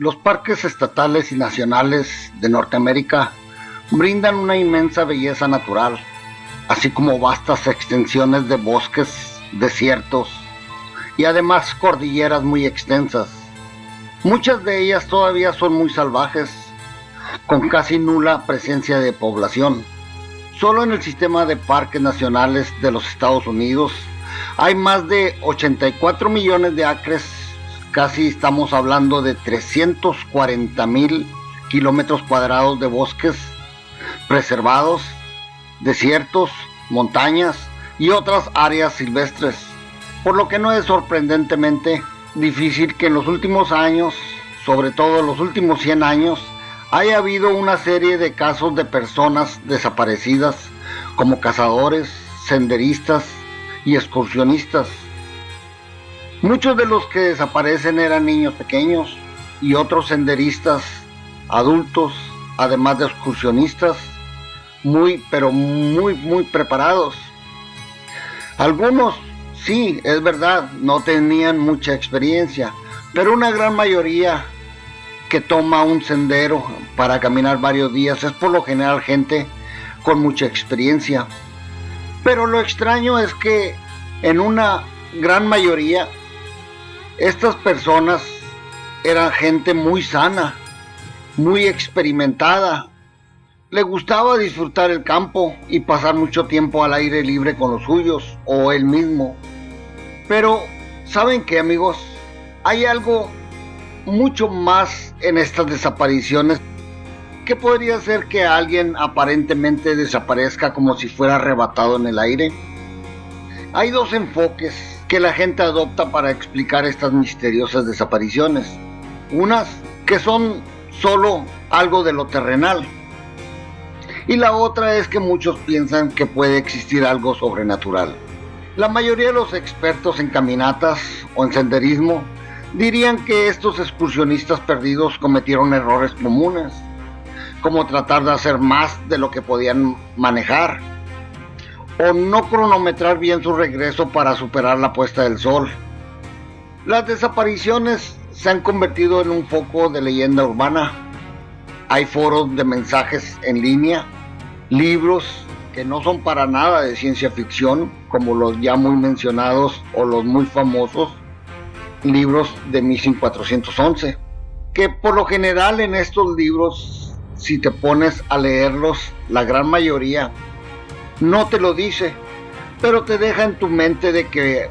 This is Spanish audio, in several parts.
Los parques estatales y nacionales de Norteamérica brindan una inmensa belleza natural, así como vastas extensiones de bosques, desiertos y además cordilleras muy extensas. Muchas de ellas todavía son muy salvajes, con casi nula presencia de población. Solo en el sistema de parques nacionales de los Estados Unidos hay más de 84 millones de acres. Casi estamos hablando de 340,000 kilómetros cuadrados de bosques preservados, desiertos, montañas y otras áreas silvestres, por lo que no es sorprendentemente difícil que en los últimos años, sobre todo en los últimos 100 años, haya habido una serie de casos de personas desaparecidas como cazadores, senderistas y excursionistas. Muchos de los que desaparecen eran niños pequeños y otros senderistas adultos, además de excursionistas muy preparados. Algunos, sí, es verdad, no tenían mucha experiencia, pero una gran mayoría que toma un sendero para caminar varios días es por lo general gente con mucha experiencia. Pero lo extraño es que en una gran mayoría estas personas eran gente muy sana, muy experimentada. Le gustaba disfrutar el campo y pasar mucho tiempo al aire libre con los suyos o él mismo. Pero, ¿saben qué, amigos? Hay algo mucho más en estas desapariciones que podría ser que alguien aparentemente desaparezca como si fuera arrebatado en el aire. Hay dos enfoques que la gente adopta para explicar estas misteriosas desapariciones. Unas que son solo algo de lo terrenal, y la otra es que muchos piensan que puede existir algo sobrenatural. La mayoría de los expertos en caminatas o en senderismo dirían que estos excursionistas perdidos cometieron errores comunes, como tratar de hacer más de lo que podían manejar, o no cronometrar bien su regreso para superar la puesta del sol. Las desapariciones se han convertido en un foco de leyenda urbana. Hay foros de mensajes en línea, libros que no son para nada de ciencia ficción, como los ya muy mencionados o los muy famosos libros de Missing 411, que por lo general en estos libros, si te pones a leerlos, la gran mayoría no te lo dice, pero te deja en tu mente de que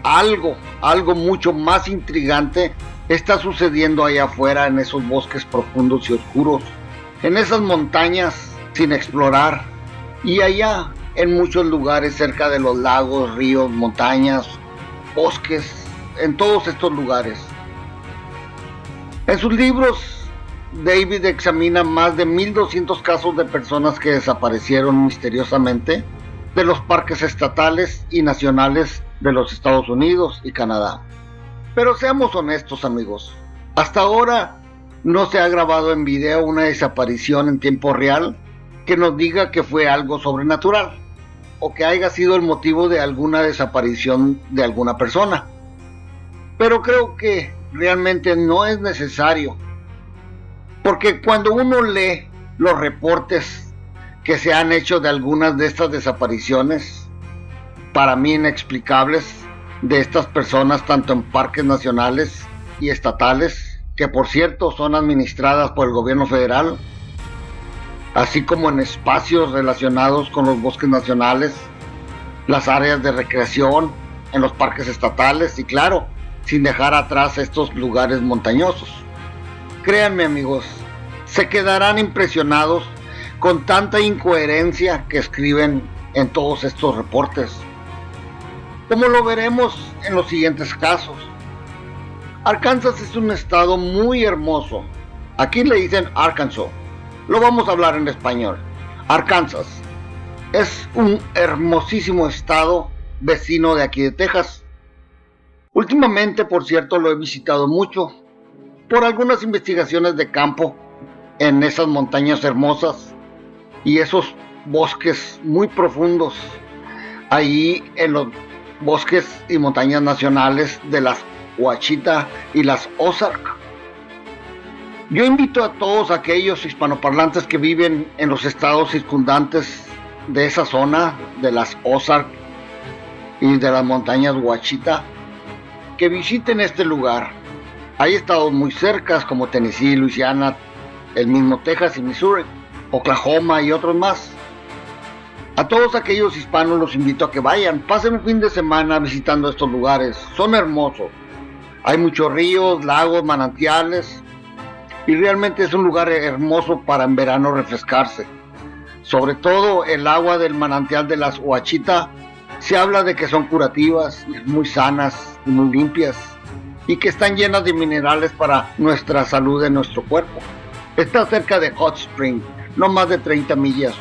algo mucho más intrigante está sucediendo allá afuera en esos bosques profundos y oscuros, en esas montañas sin explorar, y allá en muchos lugares cerca de los lagos, ríos, montañas, bosques, en todos estos lugares. En sus libros, David examina más de 1,200 casos de personas que desaparecieron misteriosamente de los parques estatales y nacionales de los Estados Unidos y Canadá. Pero seamos honestos, amigos, hasta ahora no se ha grabado en video una desaparición en tiempo real que nos diga que fue algo sobrenatural o que haya sido el motivo de alguna desaparición de alguna persona. Pero creo que realmente no es necesario, porque cuando uno lee los reportes que se han hecho de algunas de estas desapariciones, para mí inexplicables, de estas personas tanto en parques nacionales y estatales, que por cierto son administradas por el gobierno federal, así como en espacios relacionados con los bosques nacionales, las áreas de recreación, en los parques estatales y claro, sin dejar atrás estos lugares montañosos. Créanme, amigos, se quedarán impresionados con tanta incoherencia que escriben en todos estos reportes, como lo veremos en los siguientes casos. Arkansas es un estado muy hermoso. Aquí le dicen Arkansas. Lo vamos a hablar en español. Arkansas es un hermosísimo estado vecino de aquí de Texas. Últimamente, por cierto, lo he visitado mucho por algunas investigaciones de campo en esas montañas hermosas y esos bosques muy profundos, ahí en los bosques y montañas nacionales de las Ouachita y las Ozark. Yo invito a todos aquellos hispanoparlantes que viven en los estados circundantes de esa zona, de las Ozark y de las montañas Ouachita, que visiten este lugar. Hay estados muy cercas como Tennessee, Luisiana, el mismo Texas y Missouri, Oklahoma y otros más. A todos aquellos hispanos los invito a que vayan, pasen un fin de semana visitando estos lugares. Son hermosos. Hay muchos ríos, lagos, manantiales, y realmente es un lugar hermoso para en verano refrescarse. Sobre todo el agua del manantial de las Ouachita, se habla de que son curativas, muy sanas y muy limpias, y que están llenas de minerales para nuestra salud de nuestro cuerpo. Está cerca de Hot Spring, no más de 30 millas,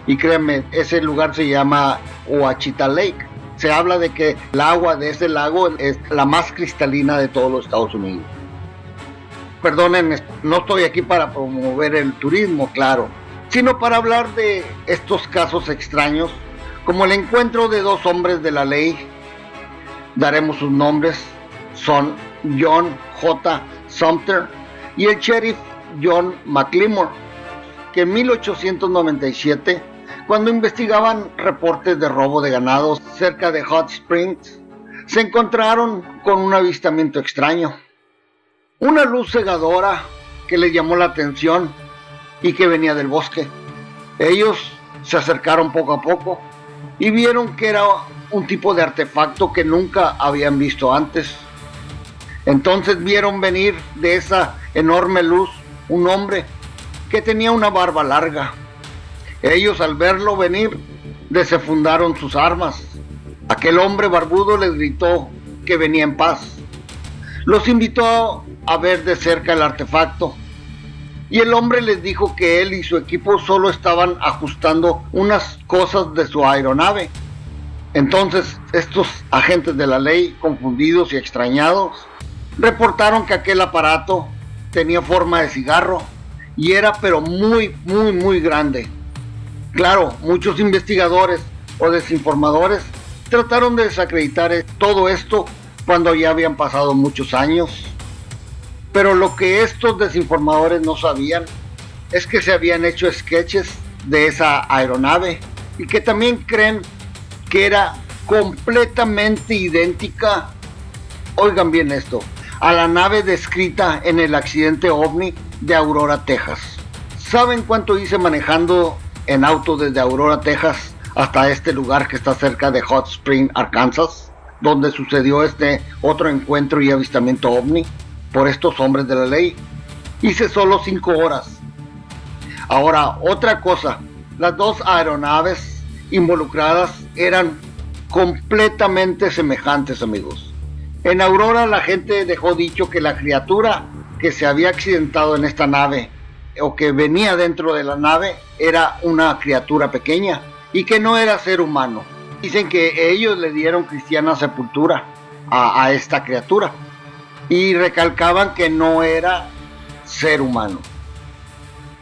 y créanme, ese lugar se llama Ouachita Lake. Se habla de que el agua de ese lago es la más cristalina de todos los Estados Unidos. Perdonen, no estoy aquí para promover el turismo, claro, sino para hablar de estos casos extraños, como el encuentro de dos hombres de la ley. Daremos sus nombres, son John J. Sumter y el sheriff John McLemore, que en 1897, cuando investigaban reportes de robo de ganado cerca de Hot Springs, se encontraron con un avistamiento extraño. Una luz cegadora que les llamó la atención y que venía del bosque. Ellos se acercaron poco a poco y vieron que era un tipo de artefacto que nunca habían visto antes. Entonces vieron venir de esa enorme luz un hombre que tenía una barba larga. Ellos, al verlo venir, desenfundaron sus armas. Aquel hombre barbudo les gritó que venía en paz. Los invitó a ver de cerca el artefacto, y el hombre les dijo que él y su equipo solo estaban ajustando unas cosas de su aeronave. Entonces estos agentes de la ley, confundidos y extrañados, reportaron que aquel aparato tenía forma de cigarro y era pero muy grande. Claro, muchos investigadores o desinformadores trataron de desacreditar todo esto cuando ya habían pasado muchos años. Pero lo que estos desinformadores no sabían es que se habían hecho sketches de esa aeronave y que también creen que era completamente idéntica, oigan bien esto, a la nave descrita en el accidente OVNI de Aurora, Texas. ¿Saben cuánto hice manejando en auto desde Aurora, Texas, hasta este lugar que está cerca de Hot Spring, Arkansas, donde sucedió este otro encuentro y avistamiento OVNI por estos hombres de la ley? Hice solo 5 horas. Ahora, otra cosa, las dos aeronaves involucradas eran completamente semejantes, amigos. En Aurora la gente dejó dicho que la criatura que se había accidentado en esta nave o que venía dentro de la nave era una criatura pequeña y que no era ser humano. Dicen que ellos le dieron cristiana sepultura a esta criatura y recalcaban que no era ser humano.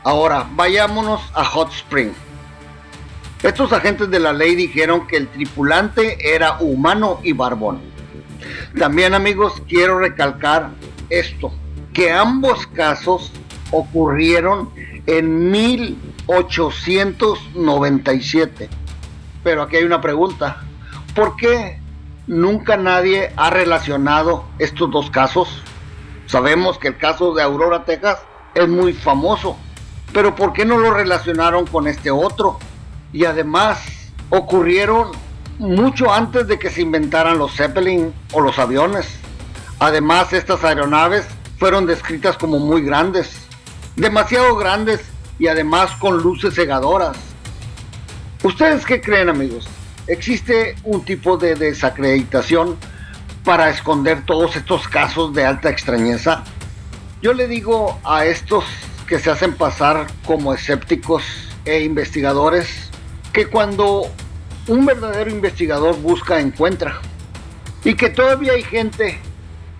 Ahora, vayámonos a Hot Spring. Estos agentes de la ley dijeron que el tripulante era humano y barbón. También, amigos, quiero recalcar esto, que ambos casos ocurrieron en 1897. Pero aquí hay una pregunta: ¿por qué nunca nadie ha relacionado estos dos casos? Sabemos que el caso de Aurora, Texas es muy famoso, pero ¿por qué no lo relacionaron con este otro? Y además ocurrieron mucho antes de que se inventaran los Zeppelin o los aviones. Además, estas aeronaves fueron descritas como muy grandes, demasiado grandes, y además con luces cegadoras. ¿Ustedes qué creen, amigos? ¿Existe un tipo de desacreditación para esconder todos estos casos de alta extrañeza? Yo le digo a estos que se hacen pasar como escépticos e investigadores que cuando un verdadero investigador busca, encuentra, y que todavía hay gente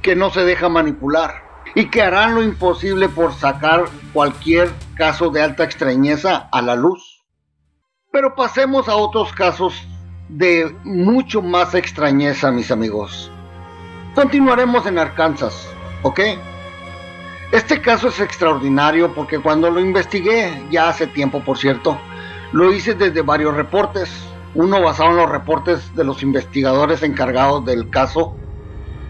que no se deja manipular y que harán lo imposible por sacar cualquier caso de alta extrañeza a la luz. Pero pasemos a otros casos de mucho más extrañeza, mis amigos. Continuaremos en Arkansas, ¿ok? Este caso es extraordinario porque cuando lo investigué, ya hace tiempo por cierto, lo hice desde varios reportes. Uno basado en los reportes de los investigadores encargados del caso,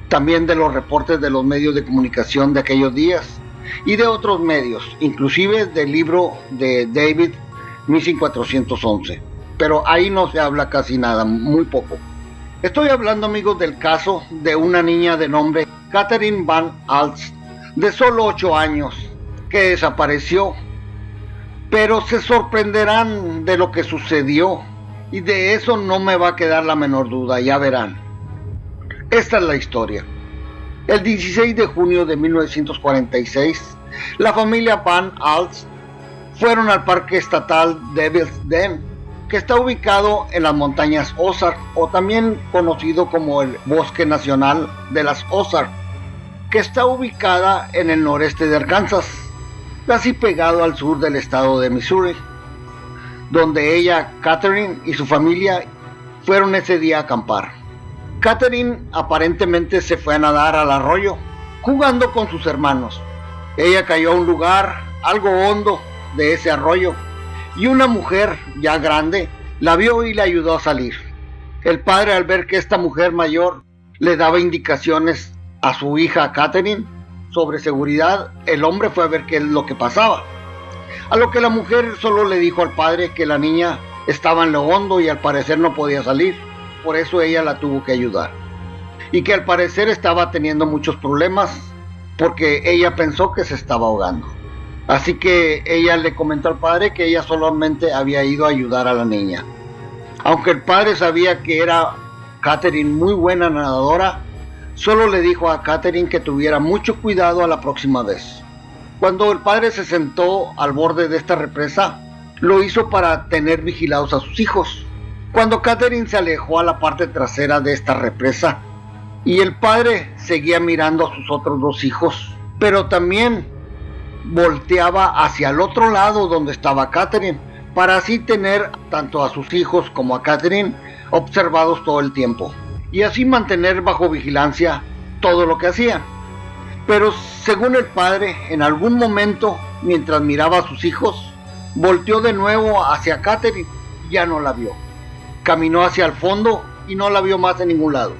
también de los reportes de los medios de comunicación de aquellos días y de otros medios, inclusive del libro de David Missing 411. Pero ahí no se habla casi nada, muy poco. Estoy hablando, amigos, del caso de una niña de nombre Catherine Van Alst, de solo 8 años, que desapareció. Pero se sorprenderán de lo que sucedió, y de eso no me va a quedar la menor duda, ya verán. Esta es la historia. El 16 de junio de 1946, la familia Van Alst fueron al Parque Estatal Devil's Den, que está ubicado en las montañas Ozark, o también conocido como el Bosque Nacional de las Ozark, que está ubicada en el noreste de Arkansas, casi pegado al sur del estado de Missouri, donde ella, Catherine, y su familia fueron ese día a acampar. Catherine aparentemente se fue a nadar al arroyo, jugando con sus hermanos. Ella cayó a un lugar algo hondo de ese arroyo, y una mujer ya grande la vio y le ayudó a salir. El padre, al ver que esta mujer mayor le daba indicaciones a su hija Catherine sobre seguridad, el hombre fue a ver qué es lo que pasaba. A lo que la mujer solo le dijo al padre que la niña estaba en lo hondo y al parecer no podía salir, por eso ella la tuvo que ayudar. Y que al parecer estaba teniendo muchos problemas porque ella pensó que se estaba ahogando. Así que ella le comentó al padre que ella solamente había ido a ayudar a la niña. Aunque el padre sabía que era Catherine muy buena nadadora, solo le dijo a Catherine que tuviera mucho cuidado a la próxima vez. Cuando el padre se sentó al borde de esta represa, lo hizo para tener vigilados a sus hijos. Cuando Catherine se alejó a la parte trasera de esta represa, y el padre seguía mirando a sus otros 2 hijos, pero también volteaba hacia el otro lado donde estaba Catherine, para así tener tanto a sus hijos como a Catherine observados todo el tiempo, y así mantener bajo vigilancia todo lo que hacían. Pero según el padre, en algún momento, mientras miraba a sus hijos, volteó de nuevo hacia Catherine y ya no la vio. Caminó hacia el fondo y no la vio más en ningún lado.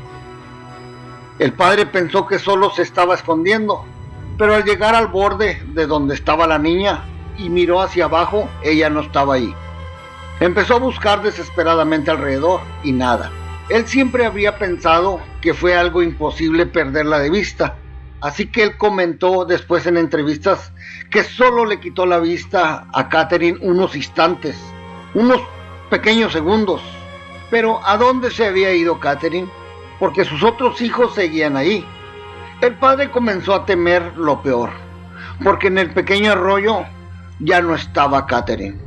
El padre pensó que solo se estaba escondiendo, pero al llegar al borde de donde estaba la niña y miró hacia abajo, ella no estaba ahí. Empezó a buscar desesperadamente alrededor y nada. Él siempre había pensado que fue algo imposible perderla de vista, así que él comentó después en entrevistas que solo le quitó la vista a Catherine unos instantes, unos pequeños segundos. Pero ¿a dónde se había ido Catherine? Porque sus otros hijos seguían ahí. El padre comenzó a temer lo peor, porque en el pequeño arroyo ya no estaba Catherine.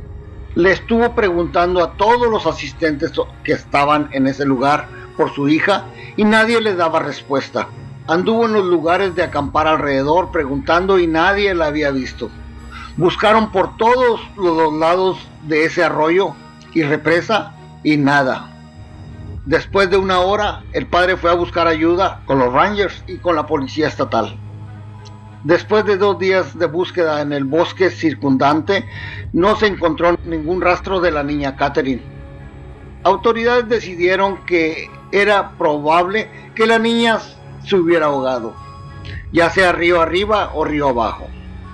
Le estuvo preguntando a todos los asistentes que estaban en ese lugar por su hija y nadie le daba respuesta. Anduvo en los lugares de acampar alrededor preguntando y nadie la había visto. Buscaron por todos los lados de ese arroyo y represa y nada. Después de 1 hora, el padre fue a buscar ayuda con los Rangers y con la policía estatal. Después de 2 días de búsqueda en el bosque circundante, no se encontró ningún rastro de la niña Catherine. Autoridades decidieron que era probable que la niña se hubiera ahogado, ya sea río arriba o río abajo.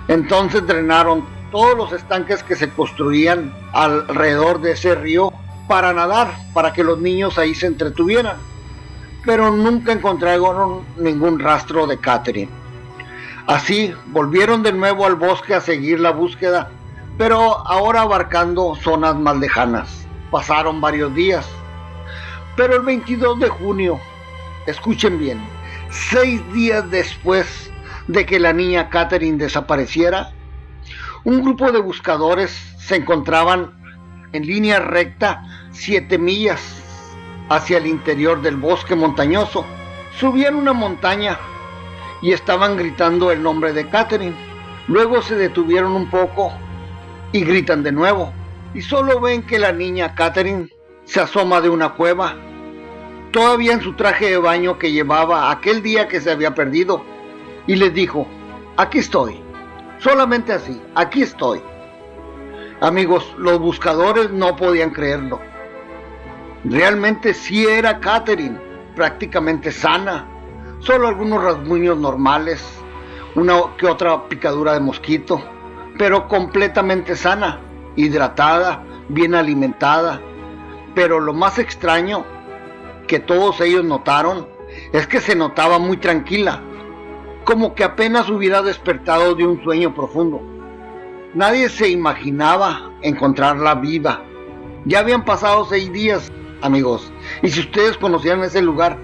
Entonces drenaron todos los estanques que se construían alrededor de ese río para nadar, para que los niños ahí se entretuvieran. Pero nunca encontraron ningún rastro de Catherine. Así volvieron de nuevo al bosque a seguir la búsqueda, pero ahora abarcando zonas más lejanas. Pasaron varios días, pero el 22 de junio, escuchen bien, 6 días después de que la niña Catherine desapareciera, un grupo de buscadores se encontraban en línea recta 7 millas hacia el interior del bosque montañoso. Subían una montaña y estaban gritando el nombre de Catherine. Luego se detuvieron un poco y gritan de nuevo, y solo ven que la niña Catherine se asoma de una cueva, todavía en su traje de baño que llevaba aquel día que se había perdido, y les dijo: aquí estoy, Solamente así, aquí estoy. Amigos, los buscadores no podían creerlo. Realmente sí era Catherine, prácticamente sana, solo algunos rasguños normales, una que otra picadura de mosquito, pero completamente sana, hidratada, bien alimentada. Pero lo más extraño que todos ellos notaron es que se notaba muy tranquila, como que apenas hubiera despertado de un sueño profundo. Nadie se imaginaba encontrarla viva. Ya habían pasado 6 días, amigos, y si ustedes conocieran ese lugar,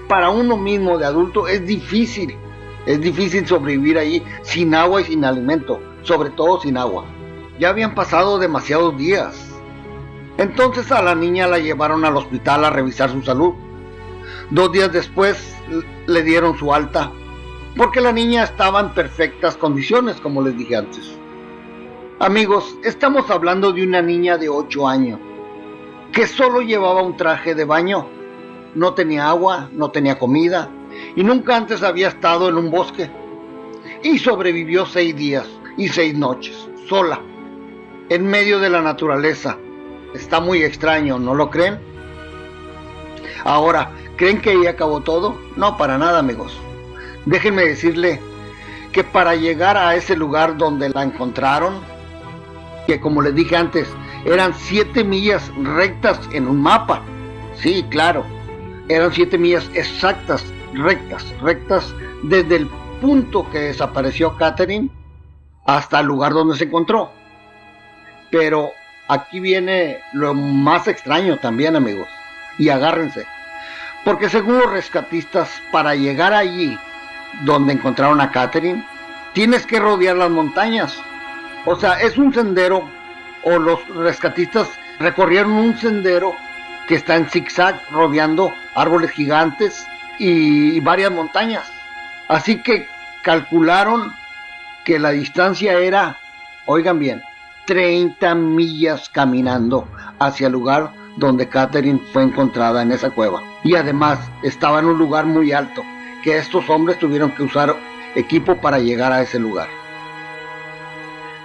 para uno mismo de adulto es difícil sobrevivir allí sin agua y sin alimento, sobre todo sin agua. Ya habían pasado demasiados días. Entonces a la niña la llevaron al hospital a revisar su salud. 2 días después le dieron su alta, porque la niña estaba en perfectas condiciones, como les dije antes. Amigos, estamos hablando de una niña de 8 años, que solo llevaba un traje de baño, no tenía agua, no tenía comida, y nunca antes había estado en un bosque. Y sobrevivió 6 días y 6 noches, sola, en medio de la naturaleza. Está muy extraño, ¿no lo creen? Ahora, ¿creen que ahí acabó todo? No, para nada, amigos. Déjenme decirle que para llegar a ese lugar donde la encontraron, que como les dije antes, eran 7 millas rectas en un mapa. Sí, claro, eran 7 millas exactas, rectas, desde el punto que desapareció Catherine hasta el lugar donde se encontró. Pero aquí viene lo más extraño también, amigos, y agárrense, porque según los rescatistas, para llegar allí donde encontraron a Catherine, tienes que rodear las montañas. O sea, es un sendero, o los rescatistas recorrieron un sendero que está en zigzag, rodeando árboles gigantes y varias montañas. Así que calcularon que la distancia era, oigan bien, 30 millas caminando hacia el lugar donde Catherine fue encontrada en esa cueva. Y además estaba en un lugar muy alto, que estos hombres tuvieron que usar equipo para llegar a ese lugar.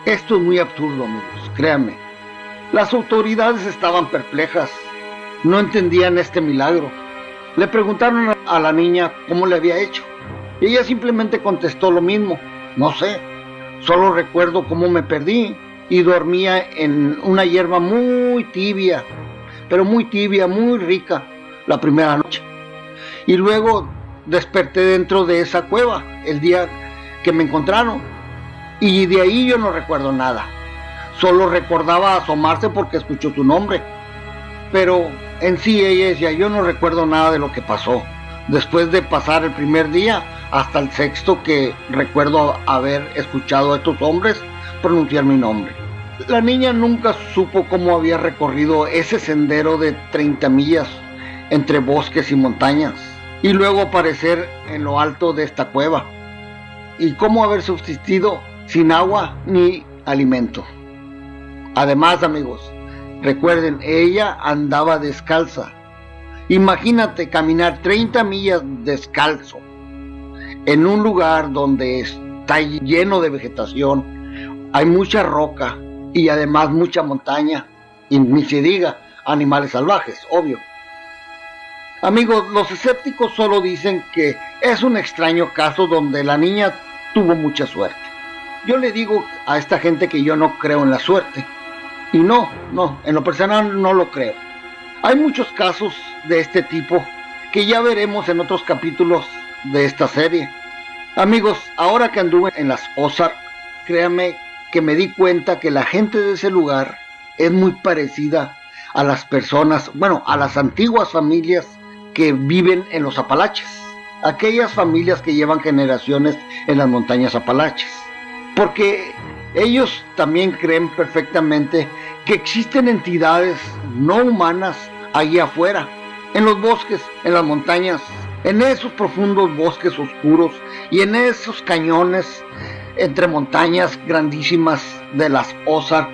Esto es muy absurdo, amigos, créanme. Las autoridades estaban perplejas, no entendían este milagro. Le preguntaron a la niña cómo le había hecho. Y ella simplemente contestó lo mismo: no sé, solo recuerdo cómo me perdí y dormía en una hierba muy tibia, pero muy tibia, muy rica, la primera noche. Y luego desperté dentro de esa cueva el día que me encontraron. Y de ahí yo no recuerdo nada. Solo recordaba asomarse porque escuchó su nombre. Pero en sí ella decía: yo no recuerdo nada de lo que pasó. Después de pasar el primer día hasta el 6º que recuerdo haber escuchado a estos hombres pronunciar mi nombre. La niña nunca supo cómo había recorrido ese sendero de 30 millas entre bosques y montañas y luego aparecer en lo alto de esta cueva, y cómo haber subsistido sin agua ni alimento. Además, amigos, recuerden, ella andaba descalza. Imagínate caminar 30 millas descalzo en un lugar donde está lleno de vegetación, hay mucha roca y además mucha montaña, y ni se diga animales salvajes, obvio. Amigos, los escépticos solo dicen que es un extraño caso donde la niña tuvo mucha suerte. Yo le digo a esta gente que yo no creo en la suerte. Y no, en lo personal no lo creo. Hay muchos casos de este tipo que ya veremos en otros capítulos de esta serie. Amigos, ahora que anduve en las Ozark, créanme que me di cuenta que la gente de ese lugar es muy parecida a las personas, bueno, a las antiguas familias que viven en los Apalaches. Aquellas familias que llevan generaciones en las montañas Apalaches. Porque ellos también creen perfectamente que existen entidades no humanas allí afuera, en los bosques, en las montañas, en esos profundos bosques oscuros y en esos cañones entre montañas grandísimas de las Ozark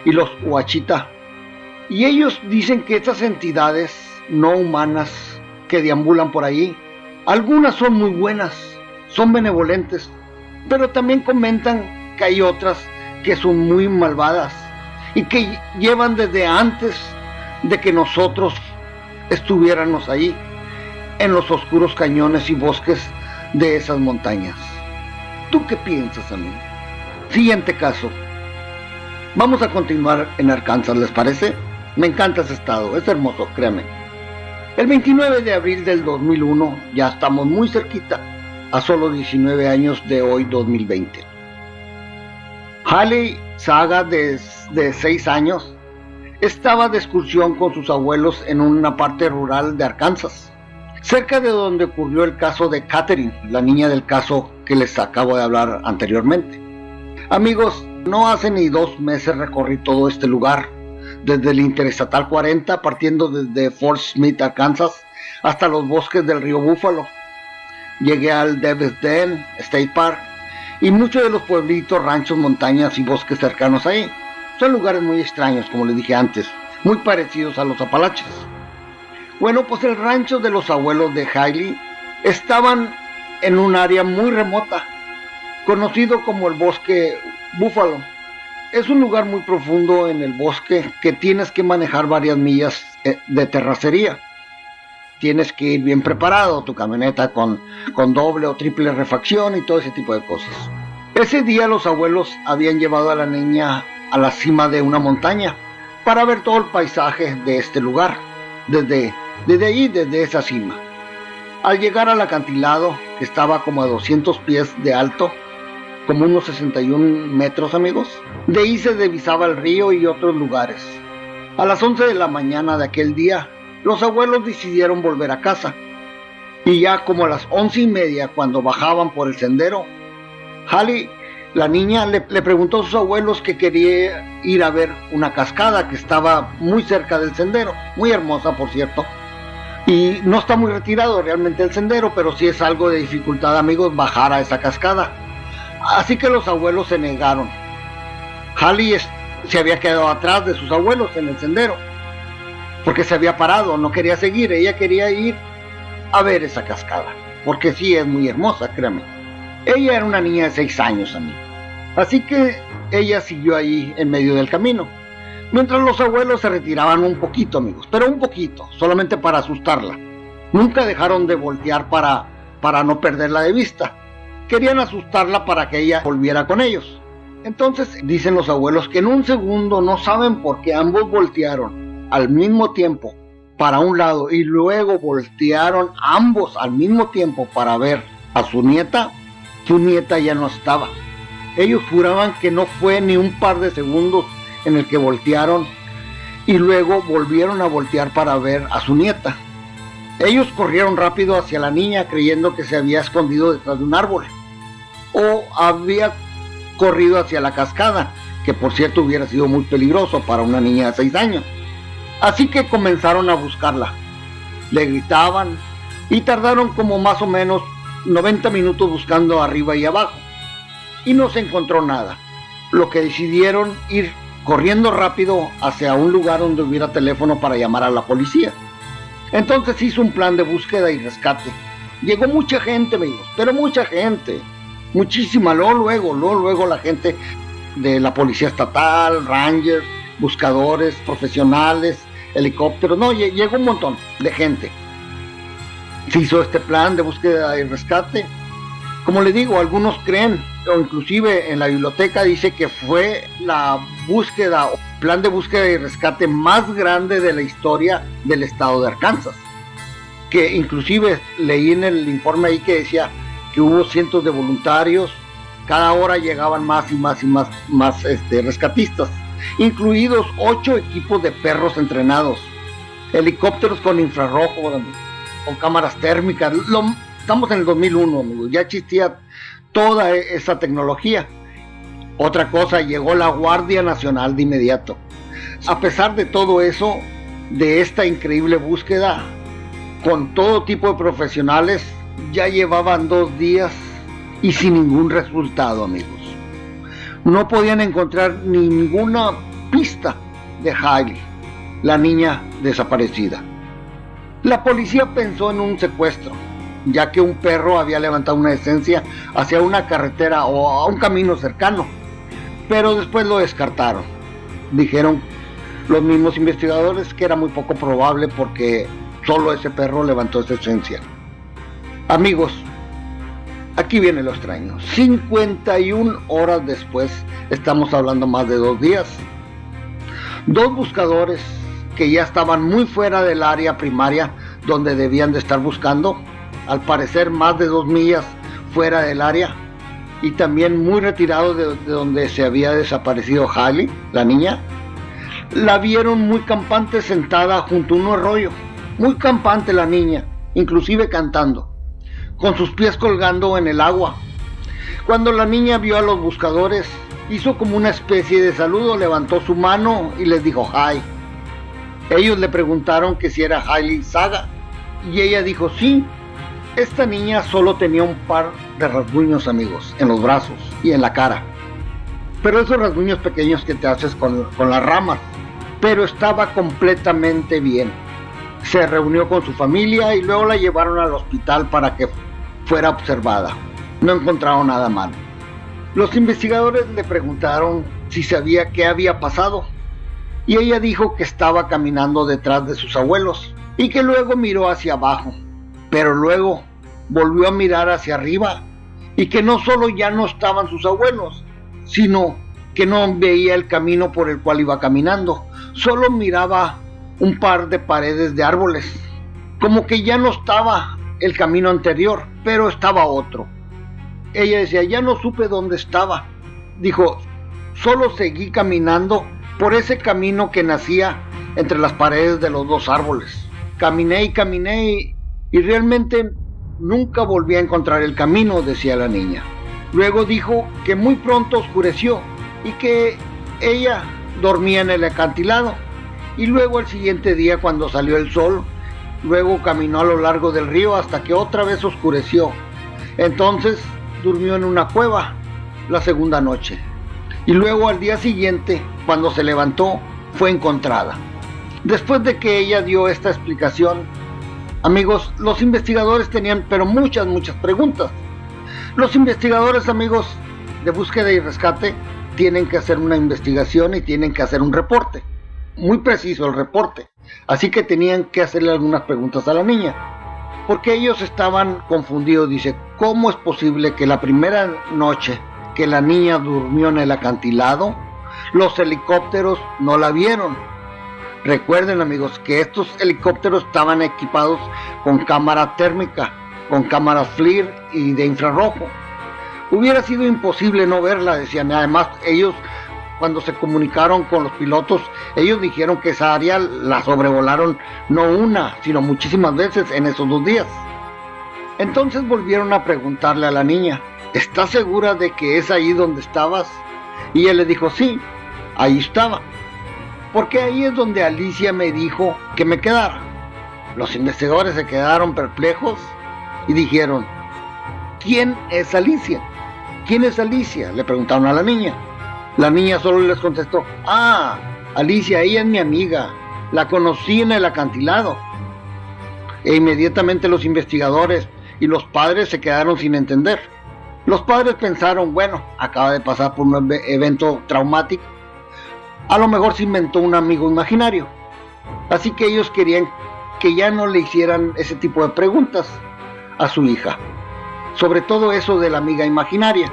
y los Ouachita. Y ellos dicen que estas entidades no humanas que deambulan por allí, algunas son muy buenas, son benevolentes, pero también comentan que hay otras que son muy malvadas y que llevan desde antes de que nosotros estuviéramos ahí, en los oscuros cañones y bosques de esas montañas. ¿Tú qué piensas, amigo? Siguiente caso. Vamos a continuar en Arkansas, ¿les parece? Me encanta ese estado, es hermoso, créanme. El 29 de abril del 2001, ya estamos muy cerquita, a solo 19 años de hoy, 2020. Haley Saga, de 6 años, estaba de excursión con sus abuelos en una parte rural de Arkansas, cerca de donde ocurrió el caso de Catherine, la niña del caso que les acabo de hablar anteriormente. Amigos, no hace ni 2 meses recorrí todo este lugar, desde el Interestatal 40, partiendo desde Fort Smith, Arkansas, hasta los bosques del río Búfalo. Llegué al Devil's Den State Park y muchos de los pueblitos, ranchos, montañas y bosques cercanos ahí. Son lugares muy extraños, como les dije antes, muy parecidos a los Apalaches. Bueno, pues el rancho de los abuelos de Haley estaban en un área muy remota, conocido como el bosque Búfalo. Es un lugar muy profundo en el bosque que tienes que manejar varias millas de terracería. Tienes que ir bien preparado, tu camioneta con doble o triple refacción y todo ese tipo de cosas. Ese día los abuelos habían llevado a la niña a la cima de una montaña para ver todo el paisaje de este lugar, desde allí, desde esa cima. Al llegar al acantilado, que estaba como a 200 pies de alto, como unos 61 metros, amigos, de ahí se divisaba el río y otros lugares. A las 11 de la mañana de aquel día, los abuelos decidieron volver a casa, y ya como a las 11:30, cuando bajaban por el sendero, Haley, la niña, le preguntó a sus abuelos que quería ir a ver una cascada que estaba muy cerca del sendero, muy hermosa, por cierto, y no está muy retirado realmente el sendero, pero sí es algo de dificultad, amigos, bajar a esa cascada. Así que los abuelos se negaron. Haley se había quedado atrás de sus abuelos en el sendero, porque se había parado, no quería seguir, ella quería ir a ver esa cascada, porque sí es muy hermosa, créanme. Ella era una niña de 6 años, amigo. Así que ella siguió ahí en medio del camino, mientras los abuelos se retiraban un poquito, amigos, pero un poquito, solamente para asustarla. Nunca dejaron de voltear para no perderla de vista. Querían asustarla para que ella volviera con ellos. Entonces dicen los abuelos que en un segundo, no saben por qué, ambos voltearon al mismo tiempo para un lado y luego voltearon ambos al mismo tiempo para ver a su nieta. Su nieta ya no estaba. Ellos juraban que no fue ni un par de segundos en el que voltearon y luego volvieron a voltear para ver a su nieta. Ellos corrieron rápido hacia la niña creyendo que se había escondido detrás de un árbol o había corrido hacia la cascada, que por cierto hubiera sido muy peligroso para una niña de 6 años. Así que comenzaron a buscarla. Le gritaban y tardaron como más o menos 90 minutos buscando arriba y abajo y no se encontró nada, lo que decidieron ir corriendo rápido hacia un lugar donde hubiera teléfono para llamar a la policía. Entonces hizo un plan de búsqueda y rescate. Llegó mucha gente, amigos, pero mucha gente, muchísima. Luego la gente de la policía estatal, rangers, buscadores, profesionales, helicópteros, llegó un montón de gente. Se hizo este plan de búsqueda y rescate. Como les digo, algunos creen, o inclusive en la biblioteca dice que fue la búsqueda, o plan de búsqueda y rescate más grande de la historia del estado de Arkansas. Que inclusive leí en el informe ahí que decía que hubo cientos de voluntarios, cada hora llegaban más y más rescatistas, incluidos 8 equipos de perros entrenados, helicópteros con infrarrojo, con cámaras térmicas. Estamos en el 2001, amigos, ya existía toda esa tecnología. Otra cosa, llegó la Guardia Nacional de inmediato. A pesar de todo eso, de esta increíble búsqueda, con todo tipo de profesionales, ya llevaban 2 días y sin ningún resultado, amigos. No podían encontrar ninguna pista de Haley, la niña desaparecida. La policía pensó en un secuestro, ya que un perro había levantado una esencia hacia una carretera o a un camino cercano, pero después lo descartaron. Dijeron los mismos investigadores que era muy poco probable porque solo ese perro levantó esa esencia. Amigos, aquí viene lo extraño. 51 horas después, estamos hablando más de 2 días, 2 buscadores que ya estaban muy fuera del área primaria donde debían de estar buscando, al parecer más de 2 millas fuera del área, y también muy retirado de donde se había desaparecido Hailey, la niña, la vieron muy campante sentada junto a un arroyo, muy campante la niña, inclusive cantando, con sus pies colgando en el agua. Cuando la niña vio a los buscadores, hizo como una especie de saludo, levantó su mano y les dijo hi. Ellos le preguntaron que si era Hailey Saga, y ella dijo sí. Esta niña solo tenía un par de rasguños, amigos, en los brazos y en la cara, pero esos rasguños pequeños que te haces con las ramas, pero estaba completamente bien. Se reunió con su familia y luego la llevaron al hospital para que fuera observada. No encontraron nada mal. Los investigadores le preguntaron si sabía qué había pasado, y ella dijo que estaba caminando detrás de sus abuelos y que luego miró hacia abajo, pero luego volvió a mirar hacia arriba y que no solo ya no estaban sus abuelos, sino que no veía el camino por el cual iba caminando, solo miraba un par de paredes de árboles, como que ya no estaba el camino anterior, pero estaba otro. Ella decía, ya no supe dónde estaba. Dijo, solo seguí caminando por ese camino que nacía entre las paredes de los 2 árboles. Caminé y caminé y realmente nunca volví a encontrar el camino, decía la niña. Luego dijo que muy pronto oscureció y que ella dormía en el acantilado, y luego el siguiente día, cuando salió el sol, luego caminó a lo largo del río hasta que otra vez oscureció. Entonces durmió en una cueva la segunda noche, y luego al día siguiente, cuando se levantó, fue encontrada. Después de que ella dio esta explicación, amigos, los investigadores tenían pero muchas preguntas. Los investigadores, amigos, de búsqueda y rescate tienen que hacer una investigación y tienen que hacer un reporte. Muy preciso el reporte. Así que tenían que hacerle algunas preguntas a la niña, porque ellos estaban confundidos. Dice, ¿cómo es posible que la primera noche que la niña durmió en el acantilado, los helicópteros no la vieron? Recuerden, amigos, que estos helicópteros estaban equipados con cámara térmica, con cámaras FLIR y de infrarrojo. Hubiera sido imposible no verla, decían. Además, ellos, cuando se comunicaron con los pilotos, ellos dijeron que esa área la sobrevolaron no una, sino muchísimas veces en esos 2 días. Entonces volvieron a preguntarle a la niña, ¿estás segura de que es ahí donde estabas? Y él le dijo, sí, ahí estaba, porque ahí es donde Alicia me dijo que me quedara. Los investigadores se quedaron perplejos y dijeron, ¿quién es Alicia? ¿Quién es Alicia?, le preguntaron a la niña. La niña solo les contestó, Alicia, ella es mi amiga, la conocí en el acantilado. E inmediatamente los investigadores y los padres se quedaron sin entender. Los padres pensaron, bueno, acaba de pasar por un evento traumático, a lo mejor se inventó un amigo imaginario. Así que ellos querían que ya no le hicieran ese tipo de preguntas a su hija, sobre todo eso de la amiga imaginaria.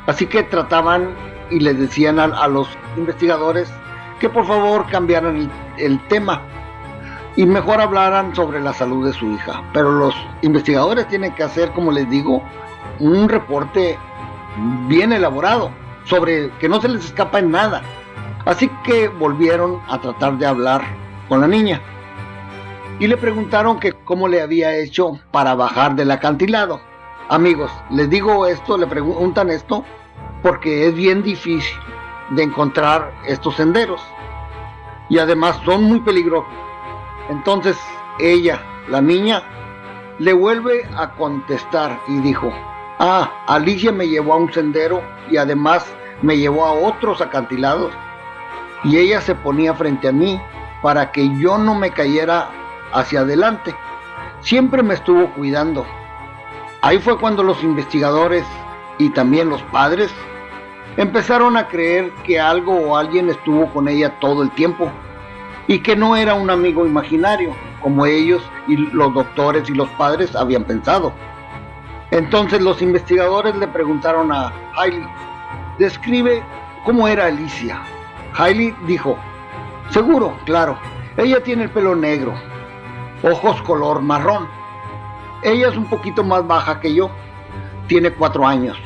Así que trataban y les decían a los investigadores que por favor cambiaran el tema y mejor hablaran sobre la salud de su hija. Pero los investigadores tienen que hacer, como les digo, un reporte bien elaborado, sobre que no se les escapa en nada. Así que volvieron a tratar de hablar con la niña y le preguntaron que cómo le había hecho para bajar del acantilado. Amigos, les digo esto, le preguntan esto porque es bien difícil de encontrar estos senderos y además son muy peligrosos. Entonces ella, la niña, le vuelve a contestar y dijo, Alicia me llevó a un sendero y además me llevó a otros acantilados, y ella se ponía frente a mí para que yo no me cayera hacia adelante. Siempre me estuvo cuidando. Ahí fue cuando los investigadores y también los padres Empezaron a creer que algo o alguien estuvo con ella todo el tiempo y que no era un amigo imaginario, como ellos y los doctores y los padres habían pensado. Entonces los investigadores le preguntaron a Hailey, describe cómo era Alicia. Hailey dijo, seguro, claro, ella tiene el pelo negro, ojos color marrón. Ella es un poquito más baja que yo, tiene 4 años.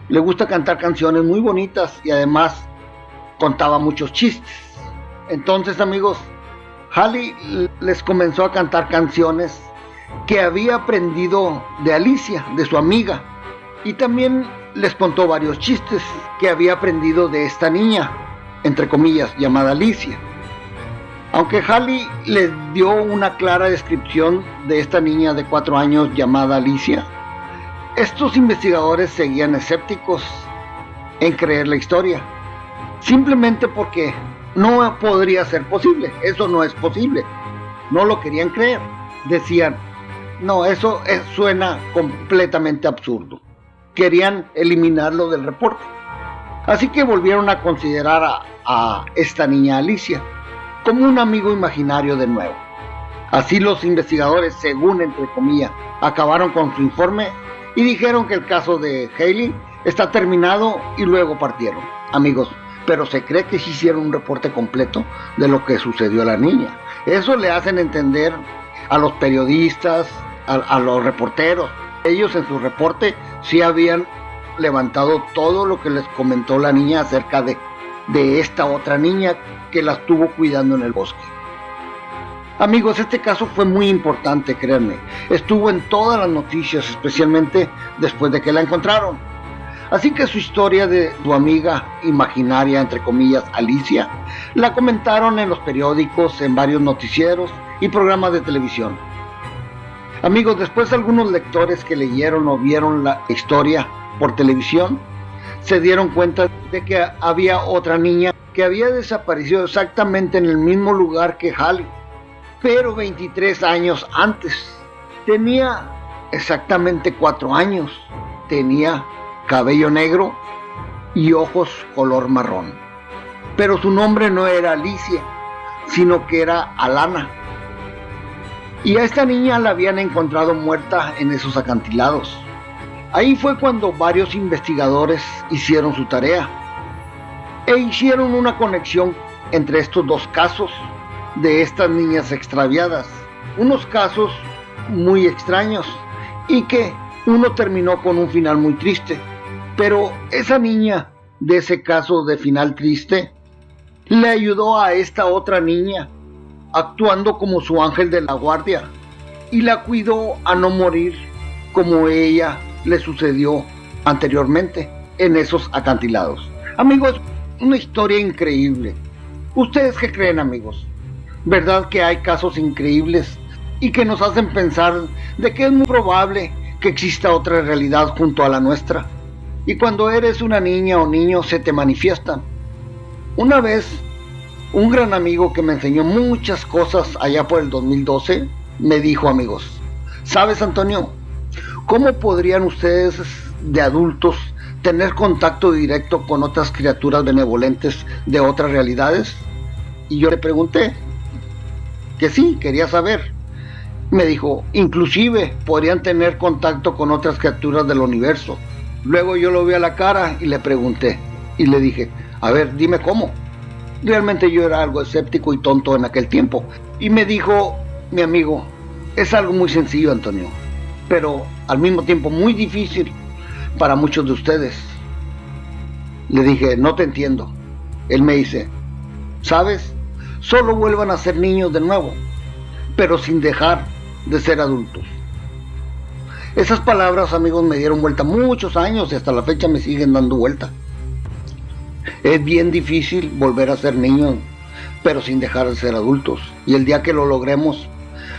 Le gusta cantar canciones muy bonitas y además contaba muchos chistes. Entonces, amigos, Hailey les comenzó a cantar canciones que había aprendido de Alicia, de su amiga, y también les contó varios chistes que había aprendido de esta niña, entre comillas, llamada Alicia. Aunque Hailey les dio una clara descripción de esta niña de 4 años llamada Alicia, estos investigadores seguían escépticos en creer la historia, simplemente porque no podría ser posible. Eso no es posible. No lo querían creer. Decían, no, eso suena completamente absurdo. Querían eliminarlo del reporte. Así que volvieron a considerar a esta niña Alicia como un amigo imaginario de nuevo. Así los investigadores, según entre comillas, acabaron con su informe y dijeron que el caso de Hailey está terminado y luego partieron. Amigos, pero se cree que sí hicieron un reporte completo de lo que sucedió a la niña. Eso le hacen entender a los periodistas, a los reporteros. Ellos en su reporte sí habían levantado todo lo que les comentó la niña acerca de esta otra niña que la estuvo cuidando en el bosque. Amigos, este caso fue muy importante, créanme. Estuvo en todas las noticias, especialmente después de que la encontraron. Así que su historia de su amiga imaginaria, entre comillas, Alicia, la comentaron en los periódicos, en varios noticieros y programas de televisión. Amigos, después algunos lectores que leyeron o vieron la historia por televisión se dieron cuenta de que había otra niña que había desaparecido exactamente en el mismo lugar que Hailey, pero 23 años antes. Tenía exactamente 4 años, tenía cabello negro y ojos color marrón. Pero su nombre no era Alicia, sino que era Alana. Y a esta niña la habían encontrado muerta en esos acantilados. Ahí fue cuando varios investigadores hicieron su tarea e hicieron una conexión entre estos dos casos de estas niñas extraviadas. Unos casos muy extraños y que uno terminó con un final muy triste. Pero esa niña de ese caso de final triste le ayudó a esta otra niña, actuando como su ángel de la guardia, y la cuidó a no morir como ella le sucedió anteriormente en esos acantilados. Amigos, una historia increíble. ¿Ustedes qué creen, amigos? ¿Verdad que hay casos increíbles y que nos hacen pensar de que es muy probable que exista otra realidad junto a la nuestra? Y cuando eres una niña o niño se te manifiestan. Una vez, un gran amigo que me enseñó muchas cosas allá por el 2012, me dijo, amigos, ¿sabes, Antonio? ¿Cómo podrían ustedes de adultos tener contacto directo con otras criaturas benevolentes de otras realidades? Y yo le pregunté que sí, quería saber. Me dijo, inclusive podrían tener contacto con otras criaturas del universo. Luego yo lo vi a la cara y le pregunté, y le dije, a ver, dime cómo. Realmente yo era algo escéptico y tonto en aquel tiempo. Y me dijo, mi amigo, es algo muy sencillo, Antonio, pero al mismo tiempo muy difícil para muchos de ustedes. Le dije, no te entiendo. Él me dice, ¿sabes? Solo vuelvan a ser niños de nuevo, pero sin dejar de ser adultos. Esas palabras, amigos, me dieron vuelta muchos años y hasta la fecha me siguen dando vuelta. Es bien difícil volver a ser niños, pero sin dejar de ser adultos. Y el día que lo logremos,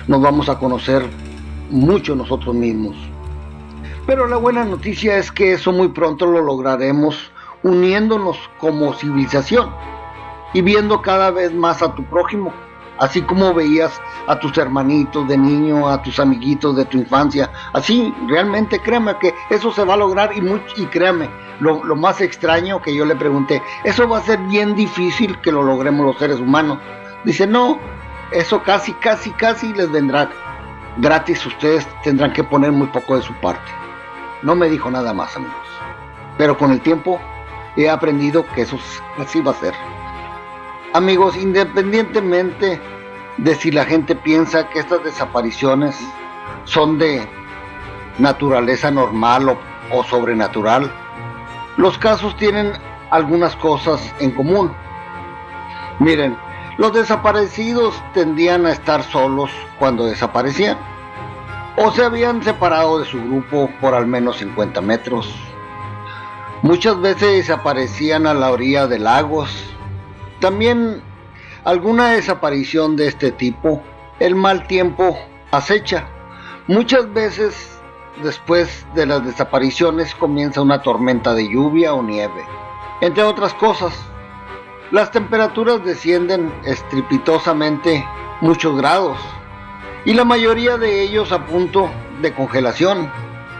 nos vamos a conocer mucho nosotros mismos. Pero la buena noticia es que eso muy pronto lo lograremos uniéndonos como civilización y viendo cada vez más a tu prójimo, así como veías a tus hermanitos de niño, a tus amiguitos de tu infancia. Así, realmente créame que eso se va a lograr y créame, lo más extraño que yo le pregunté, eso va a ser bien difícil que lo logremos los seres humanos. Dice, no, eso casi les vendrá gratis, ustedes tendrán que poner muy poco de su parte. No me dijo nada más, amigos, pero con el tiempo he aprendido que eso así va a ser. Amigos, independientemente de si la gente piensa que estas desapariciones son de naturaleza normal o sobrenatural, los casos tienen algunas cosas en común. Miren, los desaparecidos tendían a estar solos cuando desaparecían, o se habían separado de su grupo por al menos 50 metros. Muchas veces desaparecían a la orilla de lagos. También alguna desaparición de este tipo, el mal tiempo acecha. Muchas veces después de las desapariciones comienza una tormenta de lluvia o nieve, entre otras cosas. Las temperaturas descienden estrepitosamente muchos grados y la mayoría de ellos a punto de congelación.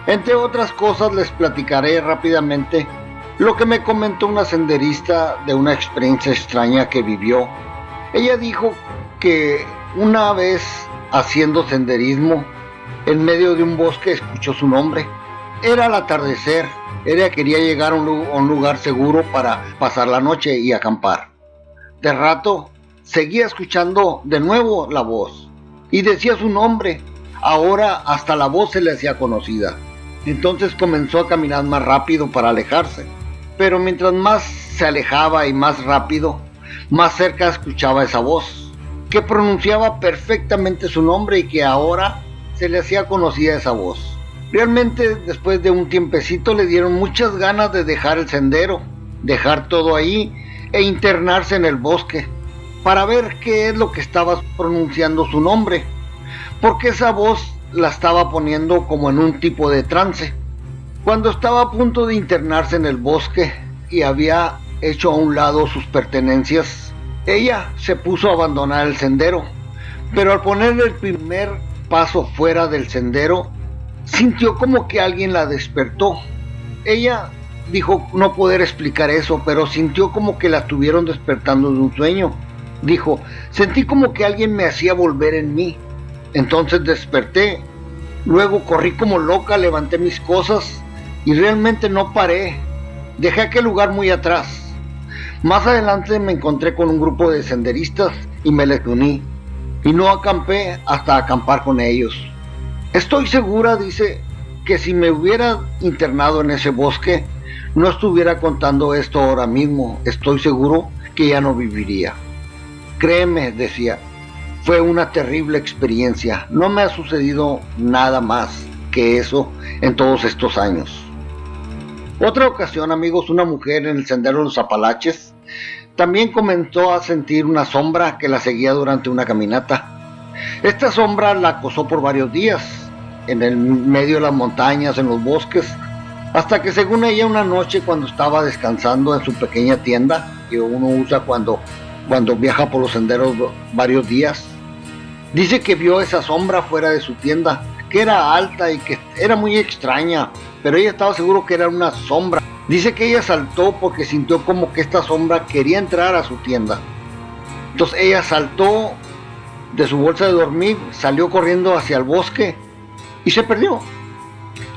Entre otras cosas les platicaré rápidamente lo que me comentó una senderista de una experiencia extraña que vivió. Ella dijo que una vez haciendo senderismo en medio de un bosque escuchó su nombre. Era al atardecer. Ella quería llegar a un lugar seguro para pasar la noche y acampar. De rato seguía escuchando de nuevo la voz y decía su nombre. Ahora hasta la voz se le hacía conocida. Entonces comenzó a caminar más rápido para alejarse. Pero mientras más se alejaba y más rápido, más cerca escuchaba esa voz, que pronunciaba perfectamente su nombre y que ahora se le hacía conocida esa voz. Realmente después de un tiempecito le dieron muchas ganas de dejar el sendero, dejar todo ahí e internarse en el bosque para ver qué es lo que estaba pronunciando su nombre, porque esa voz la estaba poniendo como en un tipo de trance. Cuando estaba a punto de internarse en el bosque y había hecho a un lado sus pertenencias, ella se puso a abandonar el sendero, pero al poner el primer paso fuera del sendero, sintió como que alguien la despertó. Ella dijo no poder explicar eso, pero sintió como que la estuvieron despertando de un sueño. Dijo, sentí como que alguien me hacía volver en mí. Entonces desperté, luego corrí como loca, levanté mis cosas y realmente no paré. Dejé aquel lugar muy atrás. Más adelante me encontré con un grupo de senderistas y me les uní. Y no acampé hasta acampar con ellos. Estoy segura, dice, que si me hubiera internado en ese bosque, no estuviera contando esto ahora mismo. Estoy seguro que ya no viviría. Créeme, decía, fue una terrible experiencia. No me ha sucedido nada más que eso en todos estos años. Otra ocasión, amigos, una mujer en el sendero de los Apalaches también comenzó a sentir una sombra que la seguía durante una caminata. Esta sombra la acosó por varios días, en el medio de las montañas, en los bosques, hasta que según ella una noche cuando estaba descansando en su pequeña tienda, que uno usa cuando viaja por los senderos varios días, dice que vio esa sombra fuera de su tienda, que era alta y que era muy extraña, pero ella estaba seguro que era una sombra. Dice que ella saltó porque sintió como que esta sombra quería entrar a su tienda. Entonces ella saltó de su bolsa de dormir, salió corriendo hacia el bosque y se perdió.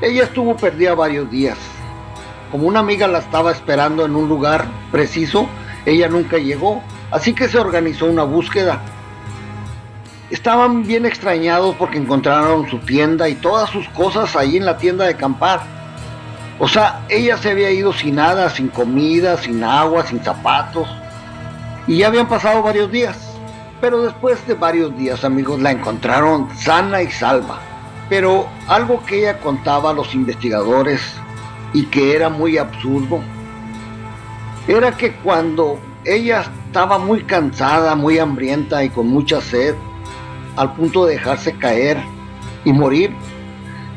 Ella estuvo perdida varios días. Como una amiga la estaba esperando en un lugar preciso, ella nunca llegó, así que se organizó una búsqueda. Estaban bien extrañados porque encontraron su tienda y todas sus cosas ahí en la tienda de acampar. O sea, ella se había ido sin nada, sin comida, sin agua, sin zapatos. Y ya habían pasado varios días. Pero después de varios días, amigos, la encontraron sana y salva. Pero algo que ella contaba a los investigadores y que era muy absurdo, era que cuando ella estaba muy cansada, muy hambrienta y con mucha sed, al punto de dejarse caer y morir,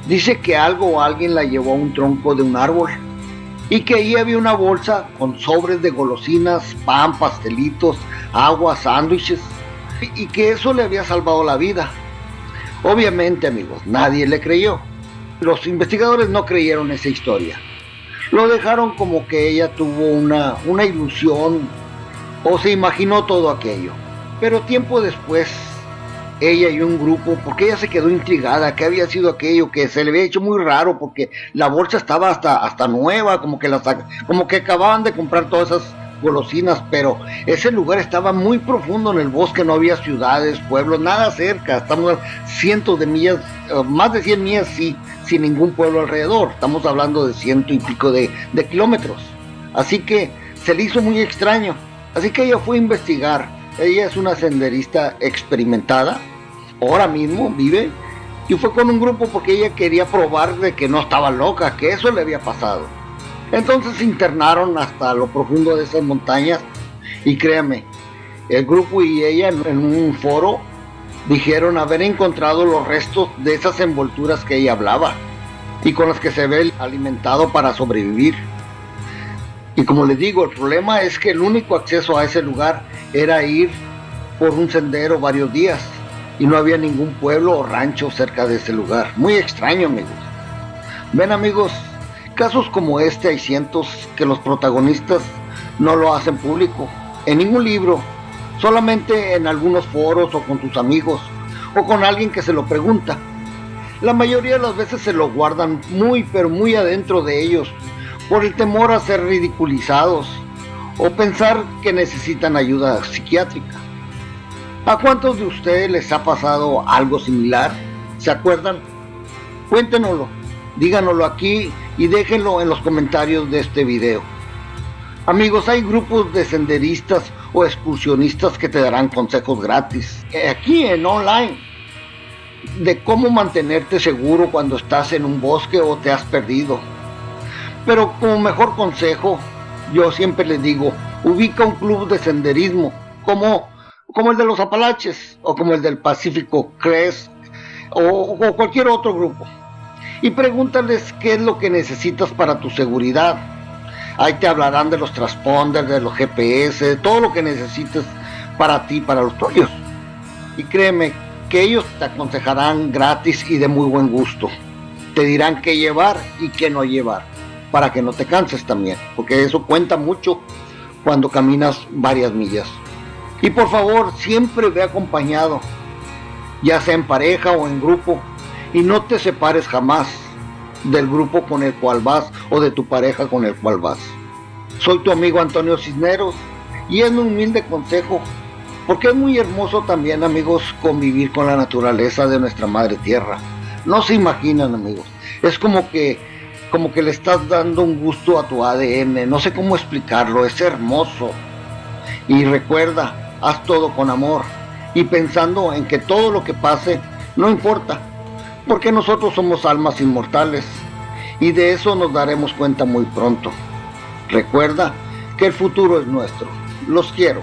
dice que algo o alguien la llevó a un tronco de un árbol y que ahí había una bolsa con sobres de golosinas, pan, pastelitos, agua, sándwiches. y que eso le había salvado la vida. Obviamente, amigos, nadie le creyó. Los investigadores no creyeron esa historia. Lo dejaron como que ella tuvo una ilusión o se imaginó todo aquello. Pero tiempo después, ella y un grupo, porque ella se quedó intrigada, que había sido aquello, que se le había hecho muy raro, porque la bolsa estaba hasta nueva, como que acababan de comprar todas esas golosinas, pero ese lugar estaba muy profundo en el bosque, no había ciudades, pueblos, nada cerca, estamos a cientos de millas, más de 100 millas, sí, sin ningún pueblo alrededor, estamos hablando de 100 y pico de kilómetros, así que se le hizo muy extraño, así que ella fue a investigar. Ella es una senderista experimentada, ahora mismo vive, y fue con un grupo porque ella quería probar de que no estaba loca, que eso le había pasado. Entonces se internaron hasta lo profundo de esas montañas, y créanme, el grupo y ella en un foro dijeron haber encontrado los restos de esas envolturas que ella hablaba, y con las que se ve alimentado para sobrevivir. Y como les digo, el problema es que el único acceso a ese lugar era ir por un sendero varios días y no había ningún pueblo o rancho cerca de ese lugar. Muy extraño, amigos. Ven, amigos, casos como este hay cientos que los protagonistas no lo hacen público en ningún libro, solamente en algunos foros o con sus amigos o con alguien que se lo pregunta. La mayoría de las veces se lo guardan pero muy adentro de ellos, por el temor a ser ridiculizados o pensar que necesitan ayuda psiquiátrica. ¿A cuántos de ustedes les ha pasado algo similar? ¿Se acuerdan? Cuéntenoslo, díganoslo aquí y déjenlo en los comentarios de este video. Amigos, hay grupos de senderistas o excursionistas que te darán consejos gratis, aquí en online, de cómo mantenerte seguro cuando estás en un bosque o te has perdido. Pero como mejor consejo, yo siempre les digo, ubica un club de senderismo, como el de los Apalaches, o como el del Pacífico Crest, o cualquier otro grupo, y pregúntales qué es lo que necesitas para tu seguridad. Ahí te hablarán de los transponders, de los GPS, de todo lo que necesites para ti, para los tuyos. Y créeme que ellos te aconsejarán gratis y de muy buen gusto. Te dirán qué llevar y qué no llevar, para que no te canses también, porque eso cuenta mucho cuando caminas varias millas. Y por favor, siempre ve acompañado, ya sea en pareja o en grupo, y no te separes jamás del grupo con el cual vas o de tu pareja con el cual vas. Soy tu amigo Antonio Cisneros y es un humilde consejo, porque es muy hermoso también, amigos, convivir con la naturaleza de nuestra madre tierra. No se imaginan, amigos, es como que le estás dando un gusto a tu ADN, no sé cómo explicarlo, es hermoso. Y recuerda, haz todo con amor y pensando en que todo lo que pase no importa, porque nosotros somos almas inmortales y de eso nos daremos cuenta muy pronto. Recuerda que el futuro es nuestro. Los quiero.